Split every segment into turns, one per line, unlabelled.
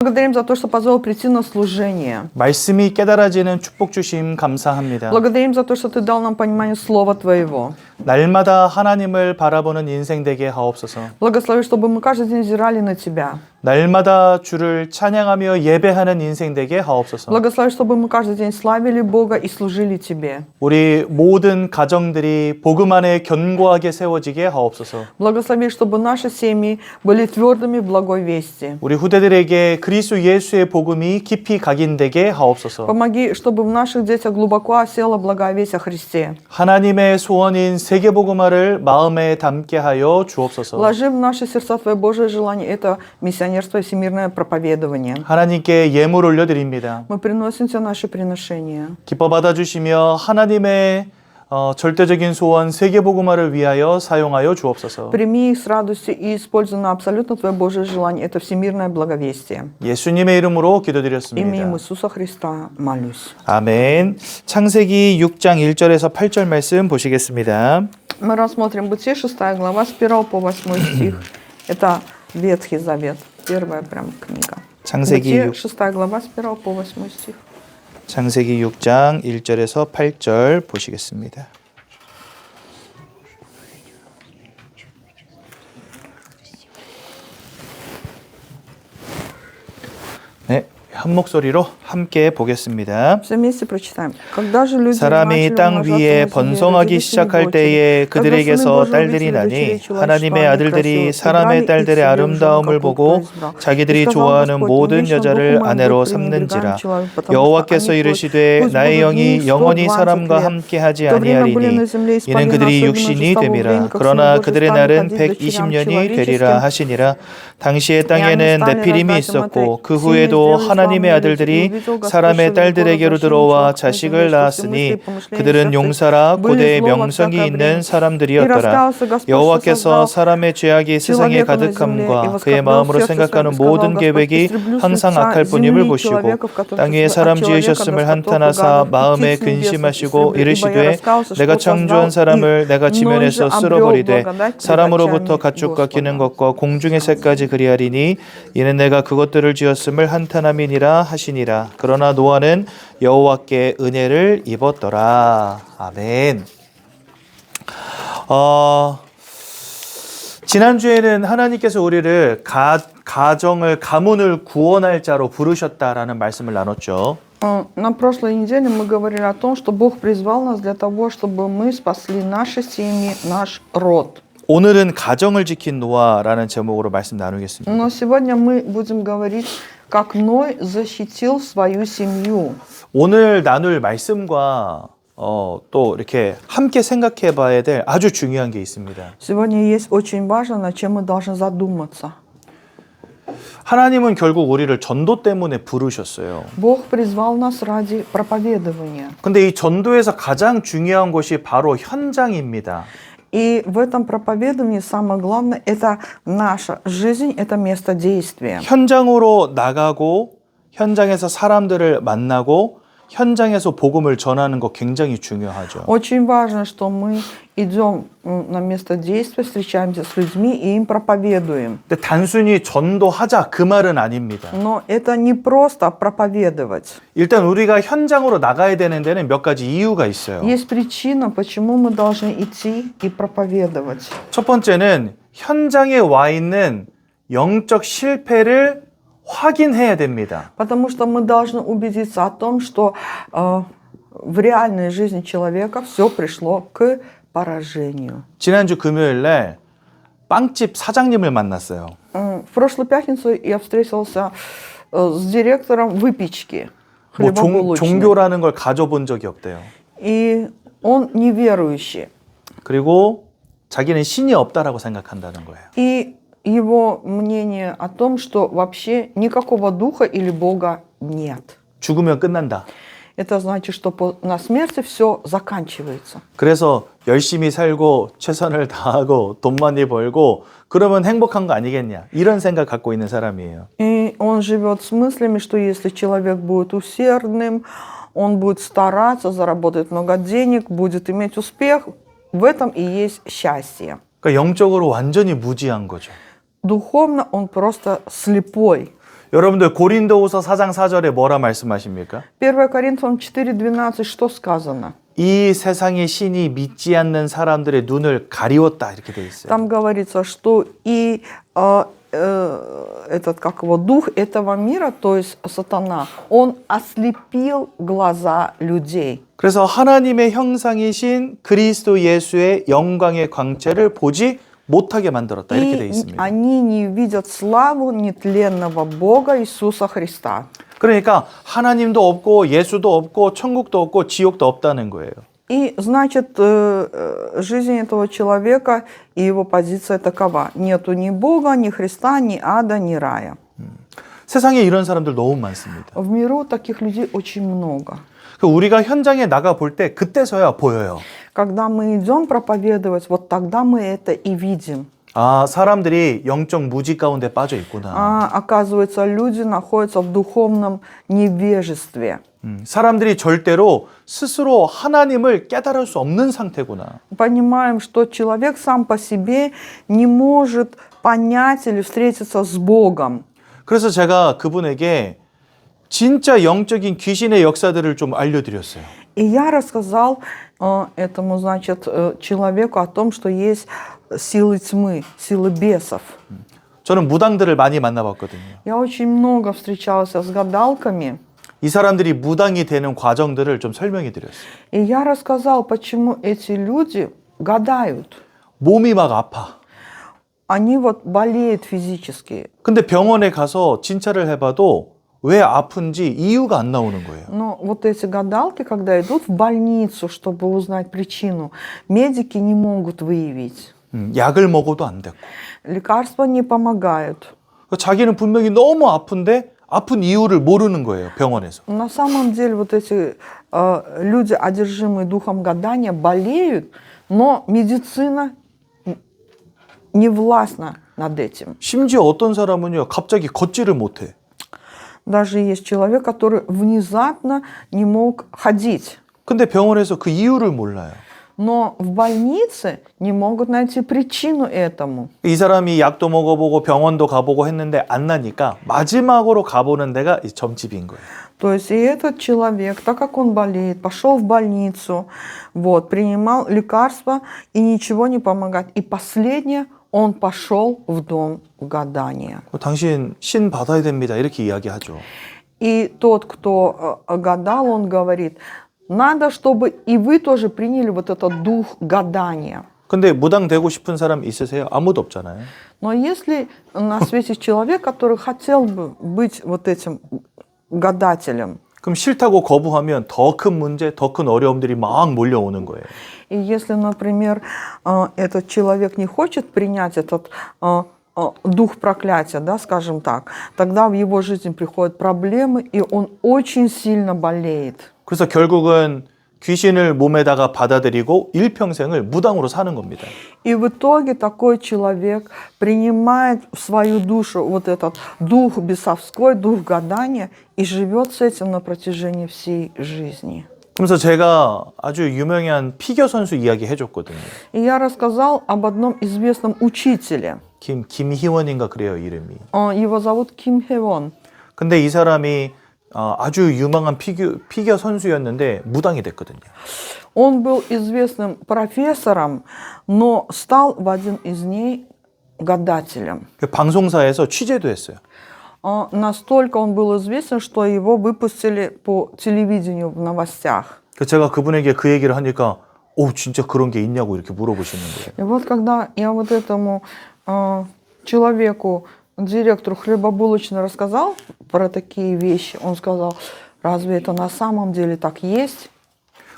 Благодарим за то, что позволил прийти на служение.
말씀이 깨달아지는 축복 주심 감사합니다.
Благодарим за то, что Ты дал нам понимание Слова Твоего.
날마다 하나님을 바라보는 인생 되게 하옵소서.
Благослови, чтобы мы каждый день взирали на Тебя.
날마다 주를 찬양하며 예배하는 인생 되게 하옵소서.
Благослови, чтобы мы каждый день славили Бога и служили Тебе.
우리 모든 가정들이 복음 안에 견고하게 세워지게 하옵소서.
Благослови, чтобы наши семьи были твердыми в благой вести.
우리 후대들에게 그리스도 예수의 복음이 깊이 각인되게 하옵소서.
Помоги, чтобы в наших детях глубоко осела благая весть о Христе.
하나님의 소원인 세계복음화를 마음에 담게 하여 주옵소서.
Вложи в наши сердца Твое Божие желание, это миссионерство и всемирное проповедование.
하나님께 예물 올려드립니다.
Мы приносим Тебе наши приношения.
기뻐 받아주시며 하나님의 절대적인 소원 세계복음화를 위하여 사용하여 주옵소서.
Прими их с радостью и используй на абсолютно Твое Божие желание, это всемирное благовестие.
예수님의 이름으로
Именем
기도드렸습니다.
Иисуса Христа молюсь.
아멘. 창세기 6장 1절에서 8절 말씀 보시겠습니다.
Мы рассмотрим Бытие, 6 глава, с 1 по 8 стих. Это Ветхий Завет, первая прям книга.
창세기
Бытие,
6,
6 глава, с 1 по 8 стих.
창세기 6장 1절에서 8절 보시겠습니다. 네, 한 목소리로 함께 보겠습니다.
Все вместе прочитаем. Когда же люди
사람이
начали
땅
умножаться
위에
на земле,
번성하기
родились
시작할
сыны
때에
Божьи.
그들에게서
Когда сыны
딸들이
Божьи
나니
родились, дочери
하나님의
человечества,
아들들이
они
사람의
красивы,
딸들의
и себе
아름다움을
жену,
보고
какую избрал.
자기들이
И сказал
좋아하는
Господь,
모든
«Увещан
여자를
духом моим
아내로
будет
삼는지라
пренебрегаем человек, потому что
여호와께서
они
이르시되
пусть
나의
будут
영이
дни
영원히
120
사람과
лет.
함께하지
В то время были
아니하리니
на земле
이는
исполнены
그들이
особенно
육신이
ожества во
됨이라
время, как
그러나
сыны Божьи
그들의
стали
날은
ходить дочерям
120년이 되리라
человеческим.
하시니라. 당시에
И они
땅에는
стали
네피림이
рождать им
있었고
это
그
сильно
후에도
сделали
하나님의
славные люди, и
아들들이
увидел Господь,
사람의
что велико
딸들에게로
разошло
들어와
человек на
자식을
земле, что все мысли
낳았으니
и помышления
그들은
сердца
용사라
были
고대의
зло во
명성이
всякое
있는
время. И
사람들이었더라.
раскаялся Господь, что
여호와께서
создал
사람의 죄악이 세상에
человека на земле, и
가득함과 그의
воскорбел
마음으로
в сердце
생각하는
своем, и сказал
모든
Господь,
계획이
истреблю
항상
сердца
악할 뿐임을
земли
보시고
человеков, которые
땅 위에
от
사람
человека
지으셨음을
до скотов и
한탄하사
гадов, и
마음에
птиц небесных
근심하시고
истреблю, ибо я
이르시되
раскаялся,
내가
что
창조한
создал
사람을
их,
내가
но же
지면에서
обрел
쓸어버리되
благодать пред
사람으로부터
очами
가축과 기는
Господа.
것과 공중의 새까지 그리하리니 이는 내가 그것들을 지었음을 한탄함이니라 하시니라. 그러나 노아는 여호와께 은혜를 입었더라. 아멘. 지난주에는 하나님께서 우리를 가정을 가문을 구원할 자로 부르셨다라는 말씀을 나눴죠.
На прошлой неделе мы говорили о том, что Бог призвал нас для того, чтобы мы спасли наши семьи, наш род.
오늘은 가정을 지킨 노아라는 제목으로 말씀 나누겠습니다.
Но сегодня мы будем говорить, как Ной защитил свою семью.
오늘 나눌 말씀과 또 이렇게 함께 생각해 봐야 될 아주 중요한 게 있습니다.
Сегодня есть очень важно, над чем мы должны задуматься.
하나님은 결국 우리를 전도 때문에 부르셨어요.
Бог призвал нас ради проповедования.
근데 이 전도에서 가장 중요한 것이 바로 현장입니다.
И в этом проповедовании самое главное – это наша жизнь, это место действия.
현장으로 나가고 현장에서 사람들을 만나고 현장에서 복음을 전하는 거 굉장히 중요하죠.
Очень важно, что мы идем на место действия, встречаемся с людьми и им проповедуем.
근데 단순히 전도하자 그 말은 아닙니다.
Но это не просто проповедовать.
일단 우리가 현장으로 나가야 되는 데는 몇 가지 이유가 있어요.
Есть причина, почему мы должны идти и проповедовать.
첫 번째는 현장에 와 있는 영적 실패를 확인해야 됩니다.
Потому что мы должны убедиться о том, что в реальной жизни человека все пришло к поражению.
지난주 금요일 날 빵집 사장님을 만났어요.
В прошлую пятницу я встретился с директором выпечки
뭐
хлебобулочной.
종교라는 걸 가져본 적이 없대요.
И он неверующий.
그리고 자기는 신이 없다라고 생각한다는 거예요.
И его мнение о том, что вообще никакого духа или Бога нет.
죽으면 끝난다.
Это значит, что на смерти все заканчивается.
그래서 열심히 살고 최선을 다하고 돈 많이 벌고 그러면 행복한 거 아니겠냐. 이런 생각 갖고 있는 사람이에요.
И он живет с мыслями, что если человек будет усердным, он будет стараться, заработает много денег, будет иметь успех, в этом и есть счастье.
그러니까 영적으로 완전히 무지한 거죠.
Духовно он просто слепой.
여러분들 고린도후서 4장 4절에 뭐라 말씀하십니까?
1 Коринфянам 4:12 что сказано?
이 세상의 신이 믿지 않는 사람들의 눈을 가리웠다 이렇게 돼 있어요.
Там говорится, что и этот, как его, дух этого мира, то есть сатана, он ослепил глаза людей.
그래서 하나님의 형상이신 그리스도 예수의 영광의 광채를 보지 못하게 만들었다 이렇게 돼
И
있습니다.
они не видят славу нетленного Бога Иисуса Христа.
그러니까 하나님도 없고 예수도 없고 천국도 없고 지옥도 없다는 거예요.
И значит, жизнь этого человека и его позиция такова. Нету ни Бога, ни Христа, ни ада, ни рая.
세상에 이런 사람들 너무 많습니다.
В миру таких людей очень много.
우리가 현장에 나가 볼 때 그때서야 보여요.
Когда мы идем проповедовать, вот тогда мы это и видим.
아, 사람들이 영적 무지 가운데 빠져 있구나.
Оказывается, люди находятся в духовном невежестве.
사람들이 절대로 스스로 하나님을 깨달을 수 없는 상태구나.
Понимаем, что человек сам по себе не может понять или встретиться с Богом.
그래서 제가 그분에게 진짜 영적인 귀신의 역사들을 좀 알려드렸어요.
И я рассказал этому, значит, человеку о том, что есть силы тьмы, силы бесов.
저는 무당들을 많이 만나봤거든요.
Я очень много встречался с гадалками.
이 사람들이 무당이 되는 과정들을 좀 설명해 드렸어요.
И я рассказал, почему эти люди гадают.
몸이 막 아파.
Они вот болеют физически.
근데 병원에 가서 진찰을 해봐도 왜 아픈지 이유가 안 나오는 거예요.
Но вот эти гадалки, когда идут в больницу, чтобы узнать причину, медики не могут выявить.
약을 먹어도 안 되고.
Лекарства не помогают.
자기는 분명히 너무 아픈데 아픈 이유를 모르는 거예요, 병원에서.
На самом деле вот эти люди, одержимые духом гадания, болеют, но медицина не властна над этим.
심지어 어떤 사람은요, 갑자기 걷지를 못해.
Даже есть человек, который внезапно не мог ходить.
근데 병원에서 그 이유를 몰라요.
Но в больнице не могут найти причину этому.
이 사람이 약도 먹어보고 병원도 가보고 했는데 안 나니까 마지막으로 가보는 데가 이 점집인 거예요.
То есть и этот человек, так как он болеет, пошел в больницу, вот, принимал лекарства и ничего не помогает. И последнее, он пошел в дом гадания.
당신 신 받아야 됩니다. 이렇게 이야기하죠.
И тот, кто гадал, он говорит, надо, чтобы и вы тоже приняли вот этот дух гадания.
근데 무당 되고 싶은 사람 있으세요? 아무도 없잖아요.
Но если на свете человек, который хотел бы быть вот этим гадателем,
그럼 싫다고 거부하면 더 큰 문제, 더 큰 어려움들이 막 몰려오는 거예요.
и если, например, этот человек не хочет принять этот дух проклятия, да, скажем так, тогда в его жизнь приходят проблемы, и он очень сильно болеет.
그래서 결국은 귀신을 몸에다가 받아들이고 일평생을 무당으로 사는 겁니다.
И в итоге такой человек принимает в свою душу вот этот дух бесовской, дух гадания, и живет с этим на протяжении всей жизни.
그래서 제가 아주 유명한 피겨 선수 이야기 해줬거든요.
И я рассказал об одном известном учителе.
김희원인가 그래요, 이름이.
Его зовут Ким Хевон.
근데 이 사람이 아주 유망한 피겨 선수였는데 무당이 됐거든요.
Он был известным профессором, но стал в один из дней гадателем.
방송사에서 취재도 했어요.
Настолько он был известен, что его выпустили по телевидению в новостях.
제가 그분에게 그 얘기를 하니까 진짜 그런 게 있냐고 이렇게 물어보시는 거예요.
И вот когда я вот этому человеку, директору хлебобулочной, рассказал про такие вещи, он сказал, разве это на самом деле так есть?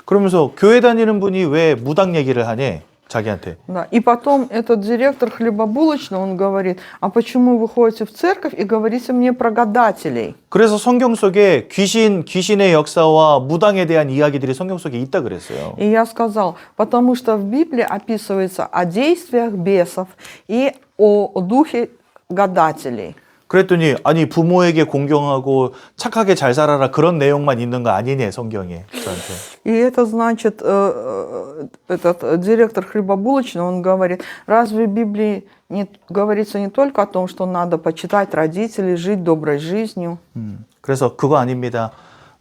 그러면서 교회 다니는 분이 왜 무당 얘기를 하냐 자기한테.
Да. И потом этот директор хлебобулочной, он говорит, а почему вы ходите в церковь и говорите мне про гадателей?
그래서 성경 속에 귀신의 역사와 무당에 대한 이야기들이 성경 속에 있다 그랬어요.
И я сказал, потому что в Библии описывается о действиях бесов и о духе гадателей.
그랬더니 아니 부모에게 공경하고 착하게 잘 살아라 그런 내용만 있는 거 아니냐 성경에 저한테.
И это значит, этот директор хлебобулочной, он говорит, разве в Библии говорится не только о том, что надо почитать родителей, жить доброй жизнью.
그래서 그거 아닙니다.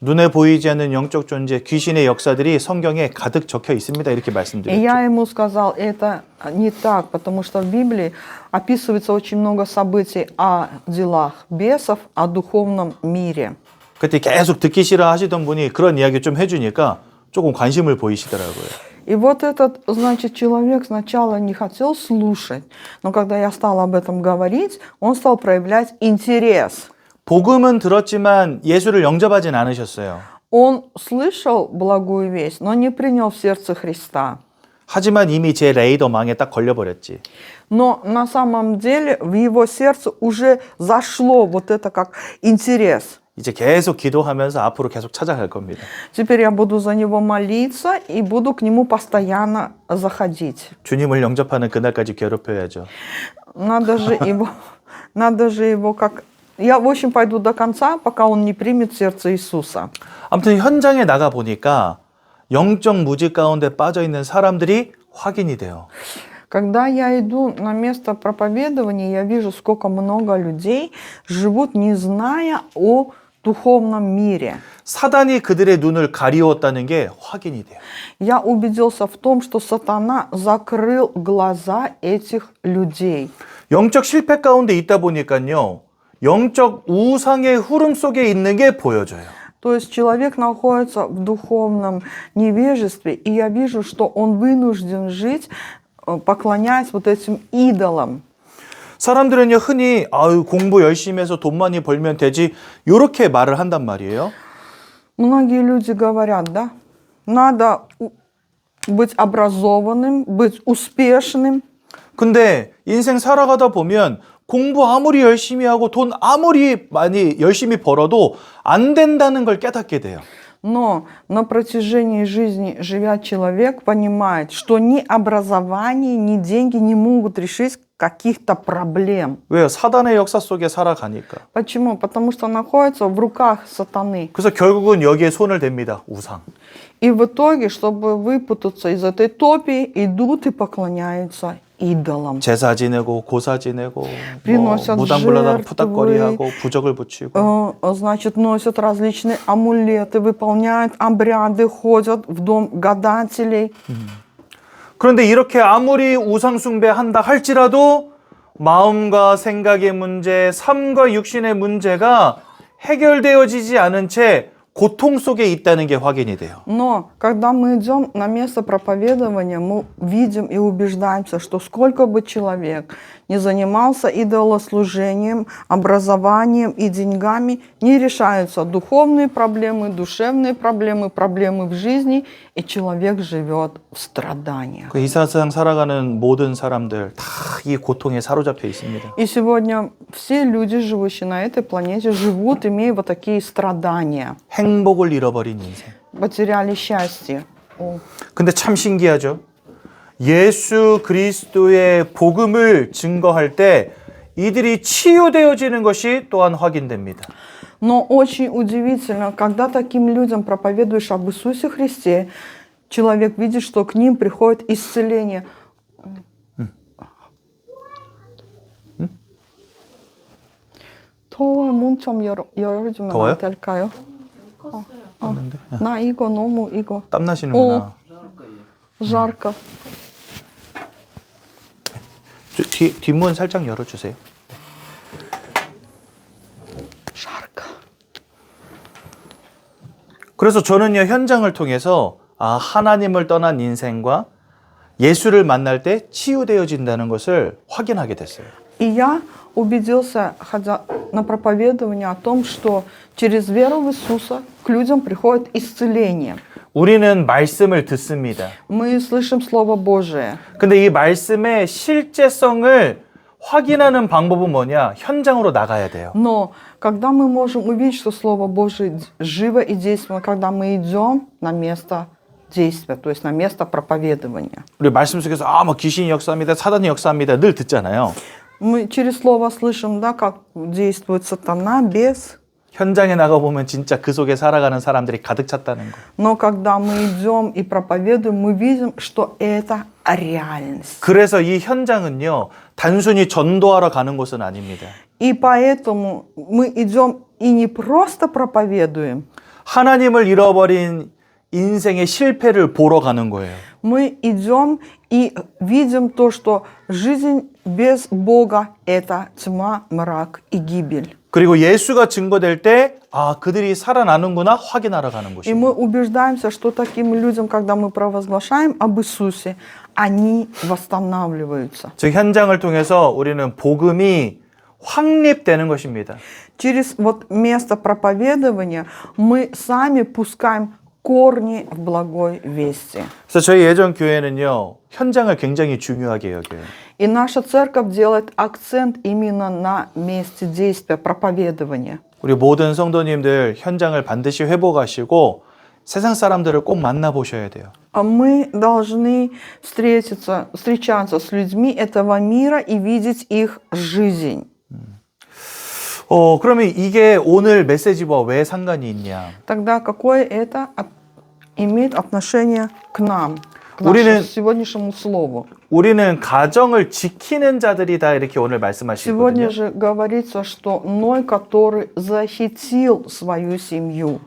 눈에 보이지 않는 영적 존재, 귀신의 역사들이 성경에 가득 적혀 있습니다. 이렇게
И
말씀드렸죠.
я ему сказал, это не так, потому что в Библии описывается очень много событий о делах бесов, о духовном мире.
그때 계속 듣기 싫어 하시던 분이 그런 이야기 좀 해주니까 조금 관심을 보이시더라고요.
И вот этот, значит, человек сначала не хотел слушать, но когда я стала об этом говорить, он стал проявлять интерес.
복음은 들었지만 예수를 영접하진 않으셨어요.
Он слышал благую весть, но не принял в сердце Христа.
하지만 이미 제 레이더망에 딱 걸려버렸지.
Но на самом деле в его сердце уже зашло вот это как интерес.
이제 계속 기도하면서 앞으로 계속 찾아갈 겁니다.
Теперь я буду за него молиться и буду к нему постоянно заходить.
주님을 영접하는 그날까지 괴롭혀야죠.
Надо же его как... Я, в общем, пойду до конца, пока он не примет сердце Иисуса.
아무튼 현장에 나가 보니까 영적 무지 가운데 빠져 있는 사람들이 확인이 돼요.
Когда я иду на место проповедования, я вижу, сколько много людей живут, не зная о духовном мире.
사단이 그들의 눈을 가리웠다는 게 확인이 돼요.
Я убедился в том, что сатана закрыл глаза этих людей.
영적 실패 가운데 있다 보니까요. 영적 우상의 흐름 속에 있는 게 보여져요.
То есть человек находится в духовном невежестве, и я вижу, что он вынужден жить, поклоняясь вот этим идолам.
사람들은요 흔히 아유 공부 열심히 해서 돈 많이 벌면 되지 이렇게 말을 한단 말이에요.
Многие люди говорят, да, надо быть образованным, быть успешным.
근데 인생 살아가다 보면 공부 아무리 열심히 하고 돈 아무리 많이 열심히 벌어도 안 된다는 걸 깨닫게 돼요.
Но на протяжении жизни, живя человек, понимает, что ни образование, ни деньги не могут решить каких-то проблем.
왜요? 사단의 역사 속에 살아가니까.
Почему? Потому что находится в руках сатаны.
그래서 결국은 여기에 손을 댑니다. 우상.
И в итоге, чтобы выпутаться из этой топи, идут и поклоняются идолам.
제사 지내고 고사 지내고
приносят
무당불라당
жертвы,
푸닥거리하고 부적을 붙이고
Значит, носят различные амулеты, выполняют обряды, ходят в дом гадателей.
그런데 이렇게 아무리 우상 숭배한다 할지라도 마음과 생각의 문제, 삶과 육신의 문제가 해결되어지지 않은 채 고통 속에 있다는 게 확인이 돼요.
Но когда мы идем на место проповедования, мы видим и убеждаемся, что сколько бы человек не занимался идолослужением, образованием и деньгами, не решаются духовные проблемы, душевные проблемы, проблемы в жизни, и человек живет в страданиях.
이 세상 살아가는 모든 사람들 다 이 고통에 사로잡혀 있습니다.
И сегодня все люди, живущие на этой планете, живут, имея вот такие страдания.
행복을 잃어버린 인생.
Потеряли счастье.
근데 참 신기하죠. 예수 그리스도의 복음을 증거할 때 이들이 치유되어지는 것이 또한 확인됩니다.
Но очень удивительно, когда таким людям проповедуешь об Иисусе Христе, человек видит, что к ним приходит исцеление. 더워요. 문 좀 열어주면
더워요?
안 될까요? 나 이거 너무 이거.
땀 나시는구나.
жарко.
뒷문 살짝 열어주세요.
жарко.
그래서 저는요 현장을 통해서 하나님을 떠난 인생과 예수를 만날 때 치유되어진다는 것을 확인하게 됐어요.
И я убедился, ходя на проповедование, о том, что через веру в Иисуса к людям приходит исцеление.
우리는 말씀을 듣습니다.
Мы слышим Слово Божие.
근데 이 말씀의 실제성을 확인하는 방법은 뭐냐? 현장으로 나가야 돼요.
Но когда мы можем увидеть, что Слово Божие живо и действенно, когда мы идем на место действия, то есть на место проповедования.
우리 말씀 속에서 뭐 귀신이 역사합니다, 사단이 역사합니다 늘 듣잖아요.
Мы через Слово слышим, да, как действует сатана, бес.
현장에 나가보면 진짜 그 속에 살아가는 사람들이 가득 찼다는 거.
Но когда мы идем и проповедуем, мы видим, что это реальность.
그래서 이 현장은요, 단순히 전도하러 가는 곳은 아닙니다.
И поэтому мы идем и не просто проповедуем,
하나님을 잃어버린 인생의 실패를 보러 가는 거예요.
мы идем и видим то, что жизнь без Бога – это тьма, мрак и гибель.
그리고 예수가 증거될 때, 아, 그들이 살아나는구나 확인하러 가는
И
곳이에요.
мы убеждаемся, что таким людям, когда мы провозглашаем об Иисусе, они восстанавливаются.
즉 현장을 통해서 우리는 복음이 확립되는 것입니다.
Через вот место проповедования мы сами пускаем корни в благой вести.
그래서 저희 예전 교회는요, 현장을 굉장히 중요하게 여겨요.
И наша церковь делает акцент именно на месте действия, проповедования.
우리 모든 성도님들 현장을 반드시 회복하시고 세상 사람들을 꼭 만나보셔야 돼요.
А мы должны встречаться с людьми этого мира и видеть их жизнь.
그러면 이게 오늘 메시지와 왜 상관이 있냐?
Тогда какое это имеет отношение к нам, к
우리는-
нашему сегодняшнему слову?
우리는 가정을 지키는 자들이다 이렇게 오늘
Сегодня
말씀하시거든요.
же говорится, что Ной, который защитил свою семью.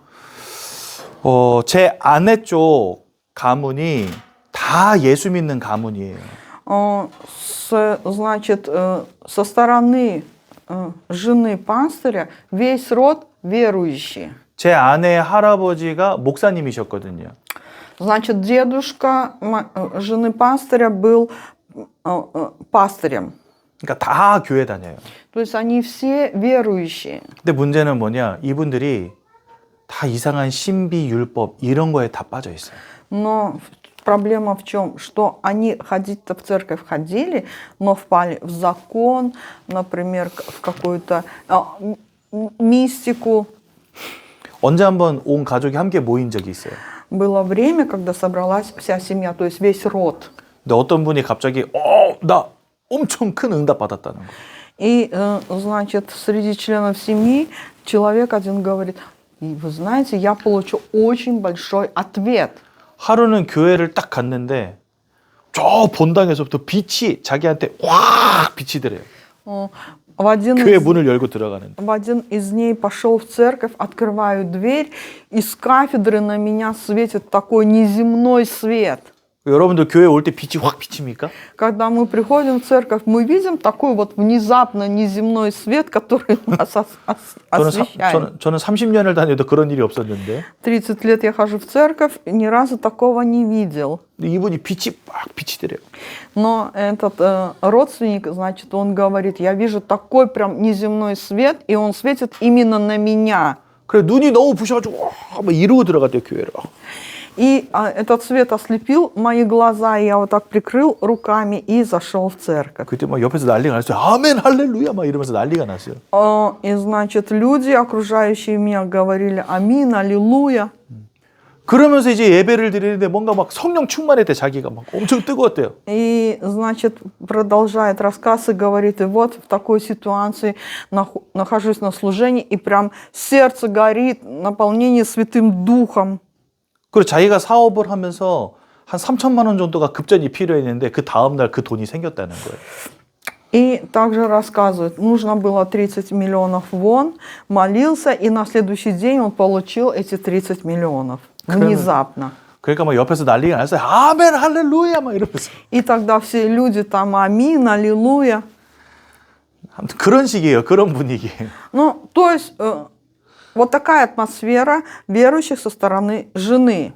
제 아내 쪽 가문이 다 예수 믿는 가문이에요.
Значит, со стороны жены пастыря весь род верующий.
제 아내의 할아버지가 목사님이셨거든요.
Значит, дедушка жены пастыря был пастырем.
그러니까 다 교회 다녀요.
То есть они все верующие.
근데 문제는 뭐냐? 이분들이 다 이상한 신비 율법 이런 거에 다 빠져 있어요.
Но проблема в чем? Что они ходить-то в церковь ходили, но впали в закон, например, в какую-то мистику.
언제 한번 온 가족이 함께 모인 적이 있어요.
Было время, когда собралась вся семья, то есть весь род.
근데 어떤 분이 갑자기 나 엄청 큰 응답 받았다는 거.
И, значит, среди членов семьи человек один говорит, и вы знаете, я получил очень большой ответ.
하루는 교회를 딱 갔는데 저 본당에서부터 빛이 자기한테 확 비치더래요.
В один
교회 문을 열고 들어가는데.
В один из дней пошел в церковь, открываю дверь, и с кафедры на меня светит такой неземной свет.
여러분들 교회 올 때 빛이 확 비칩니까?
Когда мы приходим в церковь, мы видим такой вот внезапно неземной свет, который нас освещает.
저는 30년을 다녀도 그런 일이 없었는데
30 лет я хожу в церковь, ни разу такого не видел.
이분이 빛이 막 비치더래요.
Но этот родственник, значит, он говорит, я вижу такой прям неземной свет, и он светит именно на меня.
그래 눈이 너무 부셔가지고 막 이러고 들어갔대요 교회를.
И этот свет ослепил мои глаза, и я вот так прикрыл руками и зашел в церковь.
그때 막 옆에서 난리가 났어요. 아멘 할렐루야 막 이러면서 난리가 났어요.
И, значит, люди, окружающие меня, говорили «Аминь, аллилуйя».
그러면서 이제 예배를 드리는데 뭔가 막 성령 충만했대 자기가 막 엄청 뜨거웠대요.
И, значит, продолжает рассказ и говорит, и вот в такой ситуации нахожусь на служении, и прям сердце горит, наполнение Святым Духом.
그리고 자기가 사업을 하면서 한 3천만 원 정도가 급전이 필요했는데 그 다음날 그 돈이 생겼다는 거예요.
И также рассказывает, нужно было 30 миллионов вон, молился, и на следующий день он получил эти 30 миллионов. Внезапно.
그러니까 막 옆에서 난리가 났어요. 아멘 할렐루야 막 이러면서.
И тогда все люди там «Аминь, аллилуйя».
아무튼 그런 식이에요. 그런 분위기예요.
Ну, то есть вот такая атмосфера верующих со стороны жены.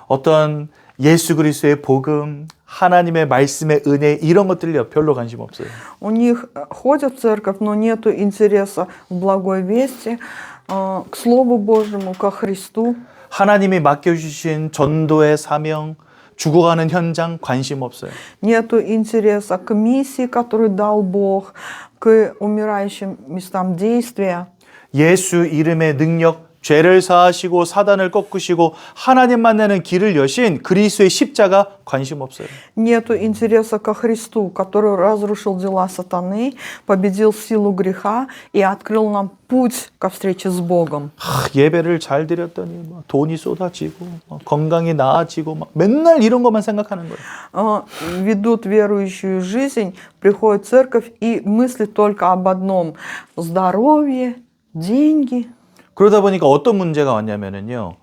어떤 예수 그리스도의 복음, 하나님의 말씀의 은혜 이런 것들이 별로 관심 없어요.
У них ходят в церковь, но нету интереса в благой вести, к Слову Божьему, ко Христу.
하나님이 맡겨주신 전도의 사명, 죽어가는 현장 관심 없어요.
Нету интереса к миссии, которую дал Бог, к умирающим местам действия.
예수 이름의 능력 죄를 사하시고 사단을 꺾으시고 하나님 만나는 길을 여신 그리스도의 십자가 관심 없어요.
Нету интереса ко Христу, который разрушил дела сатаны, победил силу греха и открыл нам путь ко встрече с Богом.
예배를 잘 드렸더니 막 돈이 쏟아지고 막 건강이 나아지고 막 맨날 이런 것만 생각하는 거예요.
Ведут верующую жизнь, приходят в церковь и мыслят только об одном – здоровье, деньги.
그러다 보니까 어떤 문제가 왔냐면은요.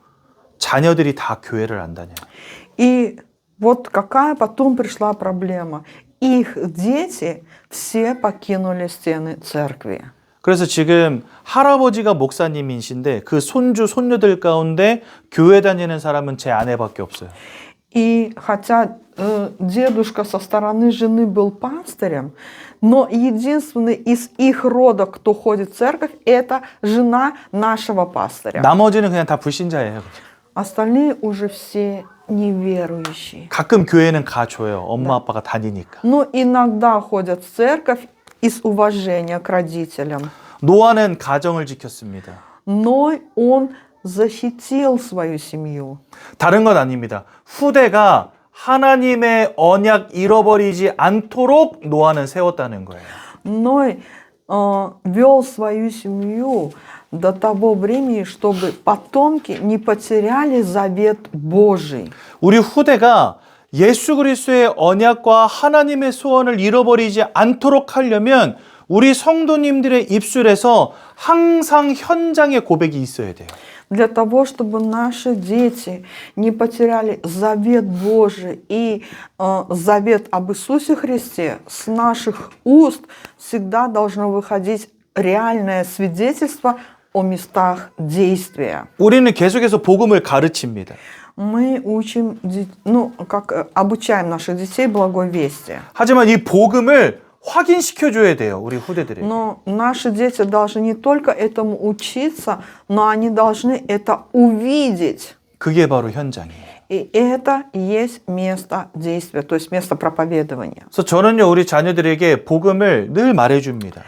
자녀들이 다 교회를 안 다녀요.
И вот какая потом пришла проблема. Их дети все покинули стены церкви.
그래서 지금 할아버지가 목사님이신데 그 손주, 손녀들 가운데 교회 다니는 사람은 제 아내밖에 없어요.
И хотя дедушка со стороны жены был пастырем, но единственный из их рода, кто ходит в церковь, это жена нашего пастыря.
나머지는 그냥 다 불신자예요.
Остальные уже все неверующие.
가끔 교회는 가줘요. 엄마 아빠가 다니니까.
Но иногда ходят в церковь из уважения к родителям.
노아는 가정을 지켰습니다.
Но он защитил свою семью.
다른 건 아닙니다. 후대가 하나님의 언약 잃어버리지 않도록 노아는 세웠다는 거예요.
Ной вел свою семью до того времени, чтобы потомки не потеряли завет Божий.
우리 후대가 예수 그리스도의 언약과 하나님의 소원을 잃어버리지 않도록 하려면 우리 성도님들의 입술에서 항상 현장의 고백이 있어야 돼요.
Для того, чтобы наши дети не потеряли завет Божий и завет об Иисусе Христе, с наших уст всегда должно выходить реальное свидетельство о местах действия.
우리는 계속해서 복음을 가르칩니다.
Мы учим, обучаем наших детей благой вести.
하지만 이 복음을 확인시켜줘야 돼요, 우리 후대들에게.
Но наши дети должны не только этому учиться, но они должны это увидеть.
그게 바로 현장이에요.
И это и есть место действия, то есть место проповедования.
그래서 저는요, 우리 자녀들에게 복음을 늘 말해줍니다.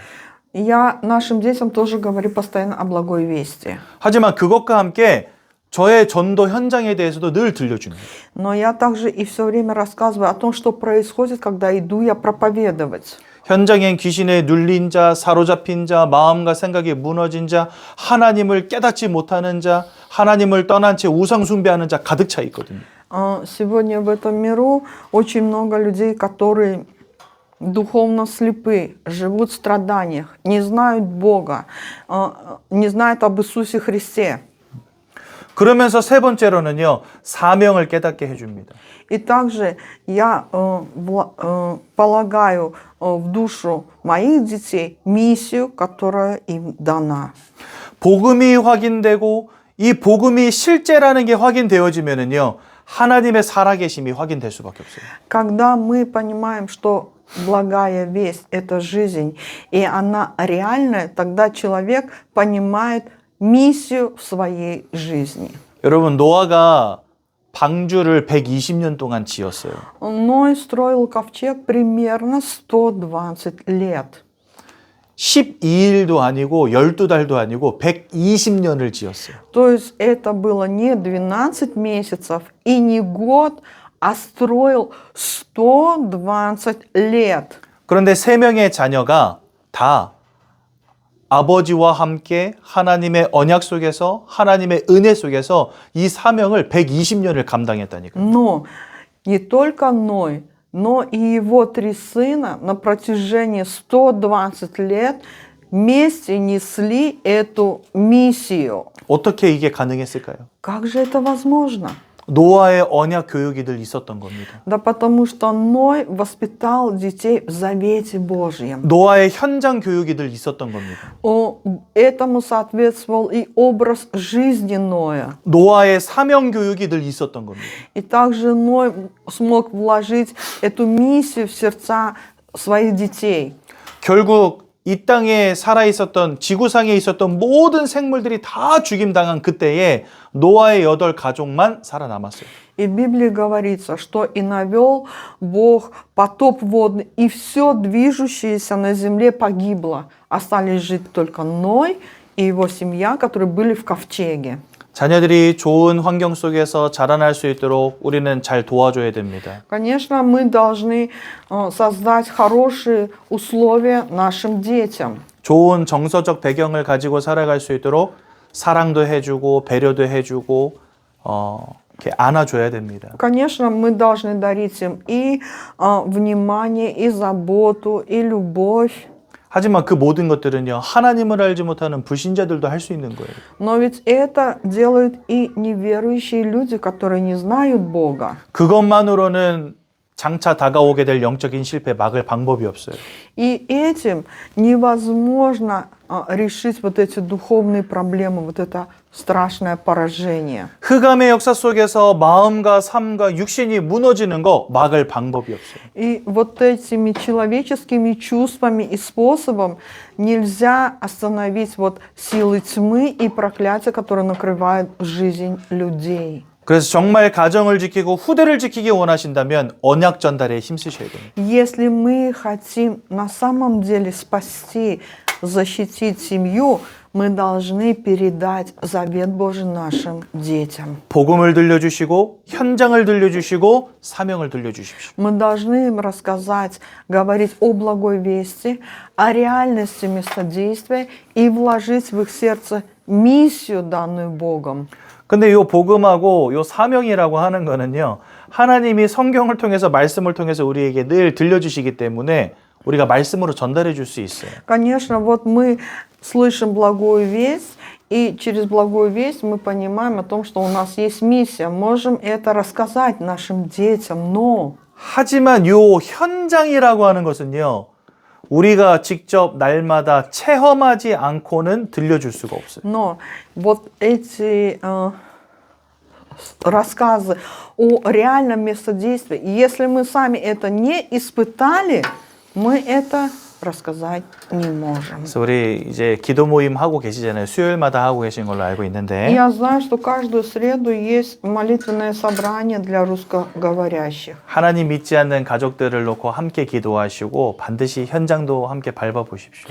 Я нашим детям тоже говорю постоянно о благой вести.
하지만 그것과 함께 저의 전도 현장에 대해서도 늘 들려줍니다.
Но я также и все время рассказываю о том, что происходит, когда иду я проповедовать.
현장엔 귀신에 눌린 자, 사로잡힌 자, 마음과 생각이 무너진 자, 하나님을 깨닫지 못하는 자, 하나님을 떠난 채 우상 숭배하는 자 가득 차 있거든요.
Сегодня в этом миру очень много людей, которые духовно слепы, живут в страданиях, не знают Бога, не знают об Иисусе Христе.
그러면서 세 번째로는요, 사명을 깨닫게 해줍니다.
И также я полагаю в душу моих детей миссию, которая им дана.
복음이 확인되고 이 복음이 실제라는 게 확인되어지면은요, 하나님의 살아계심이 확인될 수밖에 없어요.
Когда мы понимаем, что благая весть – это жизнь, и она реальная, тогда человек понимает миссию в своей жизни.
여러분, 노아가 방주를 120년 동안 지었어요.
Ной строил ковчег примерно 120 лет.
12일도 아니고 12달도 아니고 120년을 지었어요.
То есть это было не 12 месяцев и не год, а строил 120 лет.
그런데 세 명의 자녀가 다 아버지와 함께 하나님의 언약 속에서 하나님의 은혜 속에서 이 사명을 120년을 감당했다니까요.
Но не только Ной, но и его 3 сына на протяжении 120 лет вместе несли эту миссию.
어떻게 이게 가능했을까요?
Как же это возможно?
노아의 언약 교육이 늘 있었던 겁니다.
Да потому что Ной воспитал детей в завете Божьем.
노아의 현장 교육이 늘 있었던 겁니다.
Этому соответствовал и образ жизни Ноя.
노아의 사명 교육이 늘 있었던 겁니다.
И также Ной смог вложить эту миссию в сердца своих детей.
결국 이 땅에 살아 있었던 지구상에 있었던 모든 생물들이 다 죽임당한 그때에 노아의 8 가족만 살아남았어요.
И в Библии говорится, что и навел Бог потоп водный, и все движущееся на земле погибло. Остались жить только Ной и его семья, которые были в ковчеге.
자녀들이 좋은 환경 속에서 자라날 수 있도록 우리는 잘 도와줘야 됩니다.
Конечно, мы должны создать хорошие условия нашим детям.
좋은 정서적 배경을 가지고 살아갈 수 있도록 사랑도 해주고 배려도 해주고 이렇게 안아줘야 됩니다.
Конечно, мы должны дарить им и внимание, и заботу, и любовь.
하지만 그 모든 것들은요, 하나님을 알지 못하는 불신자들도 할 수 있는 거예요.
Но ведь это делают и неверующие люди, которые не знают Бога.
그것만으로는 장차 다가오게 될 영적인 실패 막을 방법이 없어요.
И этим невозможно решить вот эти духовные проблемы, вот это страшное поражение.
흑암의 역사 속에서 마음과 삶과 육신이 무너지는 거 막을 방법이 없어요.
И вот этими человеческими чувствами и способом нельзя остановить вот силы тьмы и проклятия, которые накрывают жизнь людей.
그래서 정말 가정을 지키고 후대를 지키기 원하신다면 언약 전달에 힘쓰셔야 됩니다.
Если мы хотим на самом деле спасти, защитить семью, мы должны передать завет Божий нашим детям.
복음을 들려주시고 현장을 들려주시고 사명을 들려주십시오.
Мы должны им рассказать, говорить о благой вести, о реальности местодействия и вложить в их сердце миссию, данную Богом.
근데 요 복음하고 요 사명이라고 하는 거는요, 하나님이 성경을 통해서 말씀을 통해서 우리에게 늘 들려주시기 때문에 우리가 말씀으로 전달해 줄 수 있어요.
Конечно, вот мы слышим благую весть, и через благую весть мы понимаем о том, что у нас есть миссия. Можем это рассказать нашим детям, но...
하지만 요 현장이라고 하는 것은요, 우리가 직접 날마다 체험하지 않고는 들려줄 수가 없어요.
Но вот эти рассказы о реальном местодействии, если мы сами это не испытали, мы это рассказать не можем.
그래서 우리 이제 기도 모임 하고 계시잖아요. 수요일마다 하고 계신 걸로 알고 있는데
Я знаю, что каждую среду есть молитвенное собрание для русскоговорящих.
하나님 믿지 않는 가족들을 놓고 함께 기도하시고 반드시 현장도 함께 밟아보십시오.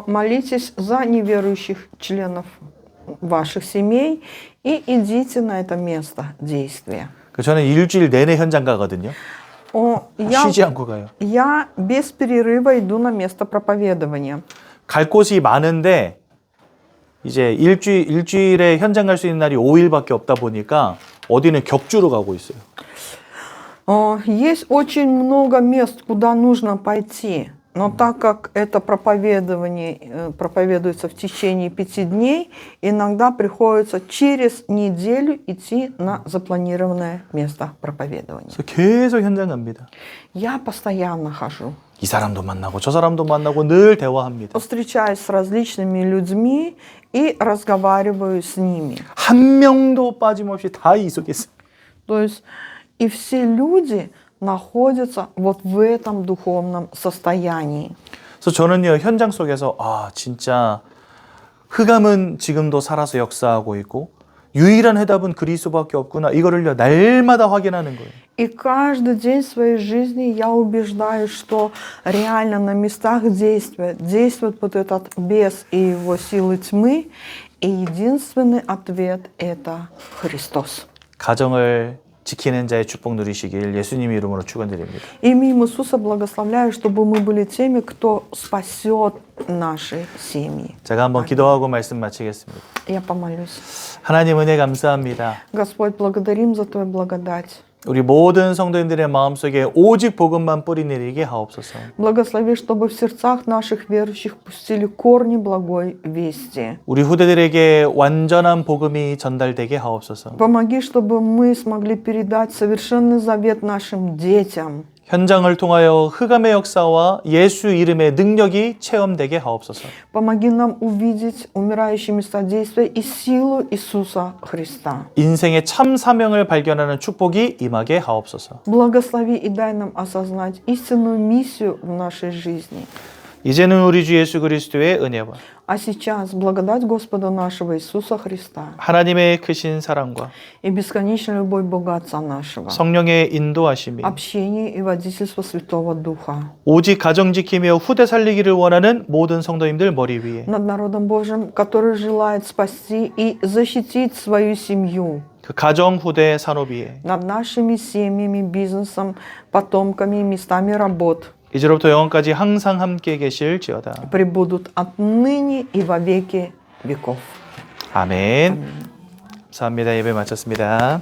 Молитесь за неверующих членов ваших семей и идите на это место действия.
저는 일주일 내내 현장 가거든요. 쉬지 않고 가요.
Я без перерыва иду на место проповедования.
갈 곳이 많은데 이제 일주일에 현장 갈 수 있는 날이 5일밖에 없다 보니까 어디는 격주로 가고 있어요.
Есть очень много мест, куда нужно пойти. Но так как это проповедование проповедуется в течение 5 дней, иногда приходится через неделю идти на запланированное место проповедования.
그래서 계속 현장 갑니다.
Я постоянно хожу.
이 사람도 만나고 저 사람도 만나고 늘 대화합니다.
Встречаюсь с различными людьми и разговариваю с ними.
한 명도 빠짐없이 다 이 속에 있어요.
То есть и все люди находятся вот в этом духовном состоянии.
그래서 저는요 현장 속에서 진짜 흑암은 지금도 살아서 역사하고 있고 유일한 해답은 그리스도밖에 없구나 이거를요 날마다 확인하는 거예요.
И каждый день своей жизни я убеждаюсь, что реально на местах действия действует вот этот бес и его силы тьмы, и единственный ответ – это Христос.
가정을 지키는 자의 축복 누리시길 예수님 이름으로 축원드립니다.
Именем Иисуса благословляю, чтобы мы были теми, кто спасет наши семьи.
제가 한번 기도하고 말씀 마치겠습니다.
Я помолюсь.
하나님 은혜 감사합니다.
Господь, благодарим за Твою благодать.
우리 모든 성도님들의 마음속에 오직 복음만 뿌리 내리게 하옵소서.
Благослови, чтобы в сердцах наших верующих пустили корни благой вести.
우리 후대들에게 완전한 복음이 전달되게 하옵소서.
Помоги, чтобы мы смогли передать совершенный завет нашим детям.
현장을 통하여 흑암의 역사와 예수 이름의 능력이 체험되게 하옵소서.
Помоги нам увидеть умирающие места действия и силу Иисуса Христа.
인생의 참 사명을 발견하는 축복이 임하게 하옵소서.
Благослови и дай нам осознать истинную миссию в нашей жизни.
이제는 우리 주 예수 그리스도의 은혜와
А сейчас благодать Господа нашего Иисуса Христа
하나님의 크신 사랑과
и бесконечная любовь Бога Отца нашего,
성령의 인도하심이
общение и водительство Святого Духа
오직 가정 지키며 후대 살리기를 원하는 모든 성도님들 머리 위에
над народом Божьим, который желает спасти и защитить свою семью,
그 가정 후대 산업 위에
над нашими семьями, бизнесом, потомками, местами работ,
이제로부터 영원까지 항상 함께 계실지어다.
пребудут отныне и во веки веков.
아멘. 감사합니다. 예배 마쳤습니다.